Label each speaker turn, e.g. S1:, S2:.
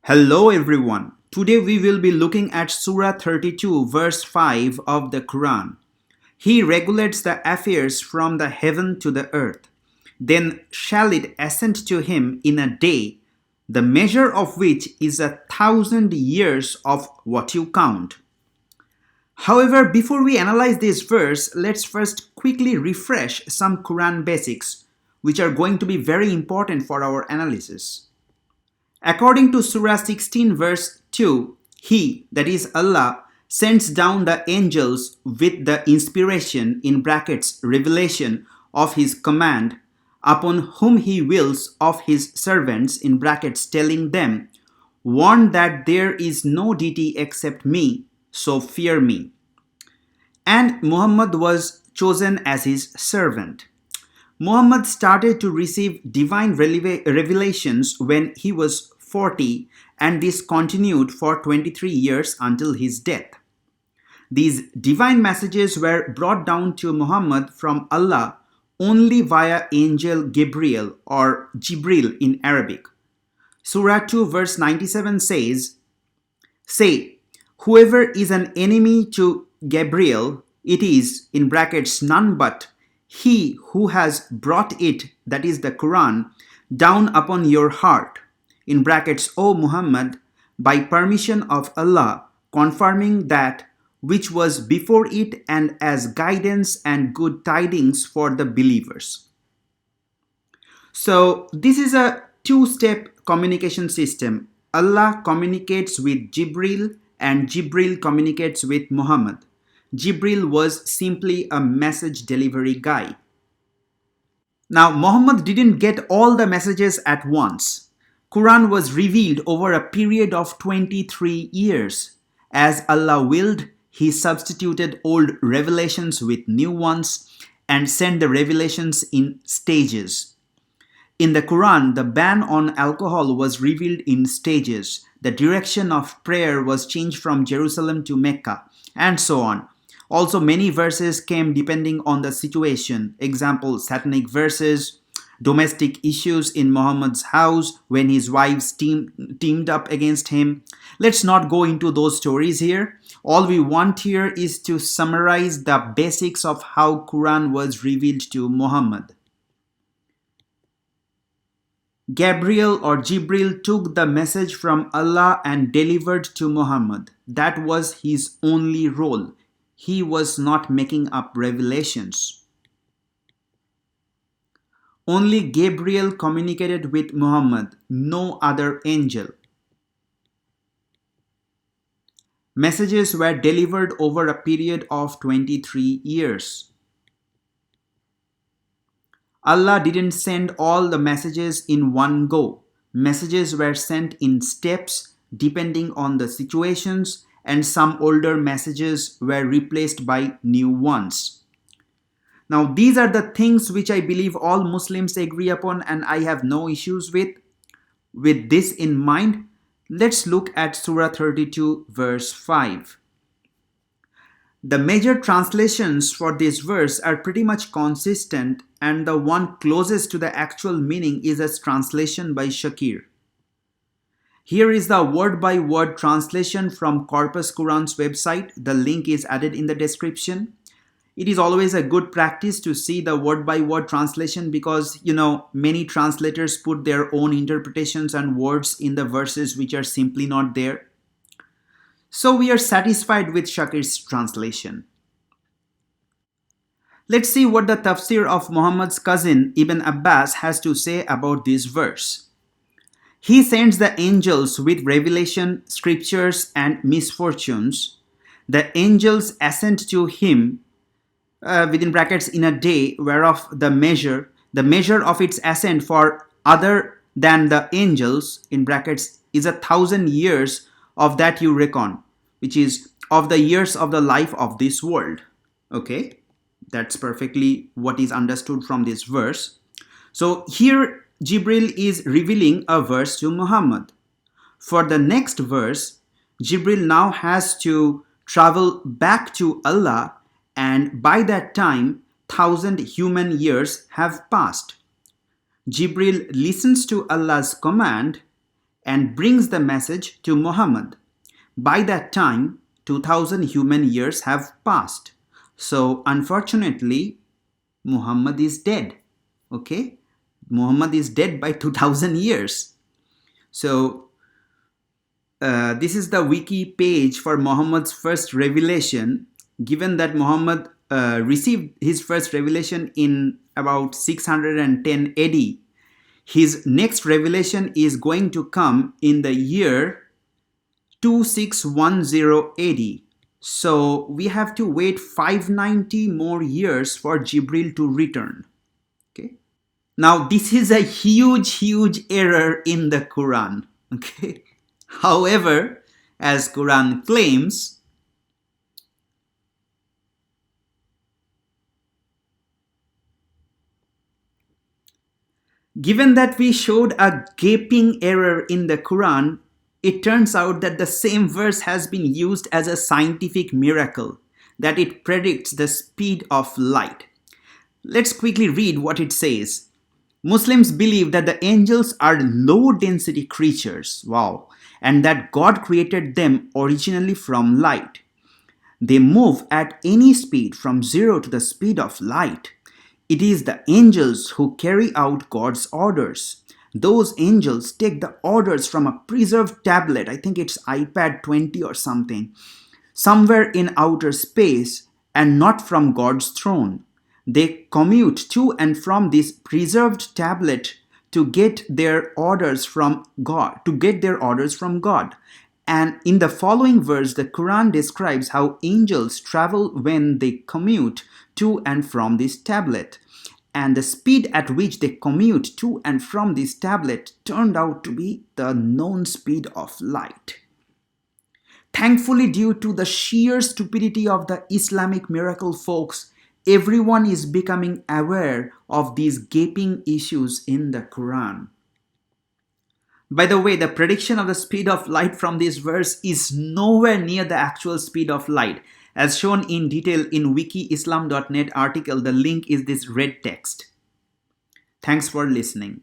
S1: Hello everyone. Today we will be looking at Surah 32 verse 5 of the Quran. He regulates the affairs from the heaven to the earth. Then shall it ascend to him in a day, the measure of which is 1,000 years of what you count. However, before we analyze this verse, let's first quickly refresh some Quran basics, which are going to be very important for our analysis. According to Surah 16 verse 2, He, that is Allah, sends down the angels with the inspiration revelation of His command upon whom He wills of His servants telling them, warn that there is no deity except me, so fear me. And Muhammad was chosen as His servant. Muhammad started to receive divine revelations when he was 40, and this continued for 23 years until his death. These divine messages were brought down to Muhammad from Allah only via angel Gabriel or Jibril in Arabic. Surah 2 verse 97 says, Say, whoever is an enemy to Gabriel, it is, in brackets, none but he who has brought it, that is the Quran, down upon your heart, in brackets, O Muhammad, by permission of Allah, confirming that which was before it and as guidance and good tidings for the believers. So this is a two-step communication system. Allah communicates with Jibril and Jibril communicates with Muhammad. Jibril was simply a message delivery guy. Now, Muhammad didn't get all the messages at once. Quran was revealed over a period of 23 years. As Allah willed, He substituted old revelations with new ones and sent the revelations in stages. In the Quran, the ban on alcohol was revealed in stages. The direction of prayer was changed from Jerusalem to Mecca, and so on. Also, many verses came depending on the situation. Example, satanic verses, domestic issues in Muhammad's house when his wives teamed up against him. Let's not go into those stories here. All we want here is to summarize the basics of how Quran was revealed to Muhammad. Gabriel or Jibril took the message from Allah and delivered to Muhammad. That was his only role. He was not making up revelations. Only Gabriel communicated with Muhammad, no other angel. Messages were delivered over a period of 23 years. Allah didn't send all the messages in one go. Messages were sent in steps depending on the situations, and some older messages were replaced by new ones. Now, these are the things which I believe all Muslims agree upon and I have no issues with. With this in mind, let's look at Surah 32 verse 5. The major translations for this verse are pretty much consistent, and the one closest to the actual meaning is a translation by Shakir. Here is the word-by-word translation from Corpus Quran's website. The link is added in the description. It is always a good practice to see the word-by-word translation because, many translators put their own interpretations and words in the verses which are simply not there. So we are satisfied with Shakir's translation. Let's see what the tafsir of Muhammad's cousin Ibn Abbas has to say about this verse. He sends the angels with revelation, scriptures, and misfortunes. The angels ascend to him, within brackets, in a day, whereof the measure of its ascent for other than the angels, in brackets, is 1,000 years of that you reckon, which is of the years of the life of this world. Okay, that's perfectly what is understood from this verse. So here Jibril is revealing a verse to Muhammad. For the next verse, Jibril now has to travel back to Allah, and by that time, 1,000 human years have passed. Jibril listens to Allah's command and brings the message to Muhammad. By that time, 2000 human years have passed. So, unfortunately, Muhammad is dead. Okay? Muhammad is dead by 2000 years. So, this is the wiki page for Muhammad's first revelation. Given that Muhammad received his first revelation in about 610 AD, his next revelation is going to come in the year 2610 AD. So we have to wait 590 more years for Jibril to return. Okay. Now this is a huge error in the Quran. Okay. However, as Quran claims, given that we showed a gaping error in the Quran, it turns out that the same verse has been used as a scientific miracle, that it predicts the speed of light. Let's quickly read what it says. Muslims believe that the angels are low density creatures, wow, and that God created them originally from light. They move at any speed from 0 to the speed of light. It is the angels who carry out God's orders. Those angels take the orders from a preserved tablet, I think it's iPad 20 or something, somewhere in outer space and not from God's throne. They commute to and from this preserved tablet to get their orders from God, And in the following verse, the Quran describes how angels travel when they commute to and from this tablet. And the speed at which they commute to and from this tablet turned out to be the known speed of light. Thankfully, due to the sheer stupidity of the Islamic miracle folks, everyone is becoming aware of these gaping issues in the Quran. By the way, the prediction of the speed of light from this verse is nowhere near the actual speed of light. As shown in detail in wikiislam.net article, the link is this red text. Thanks for listening.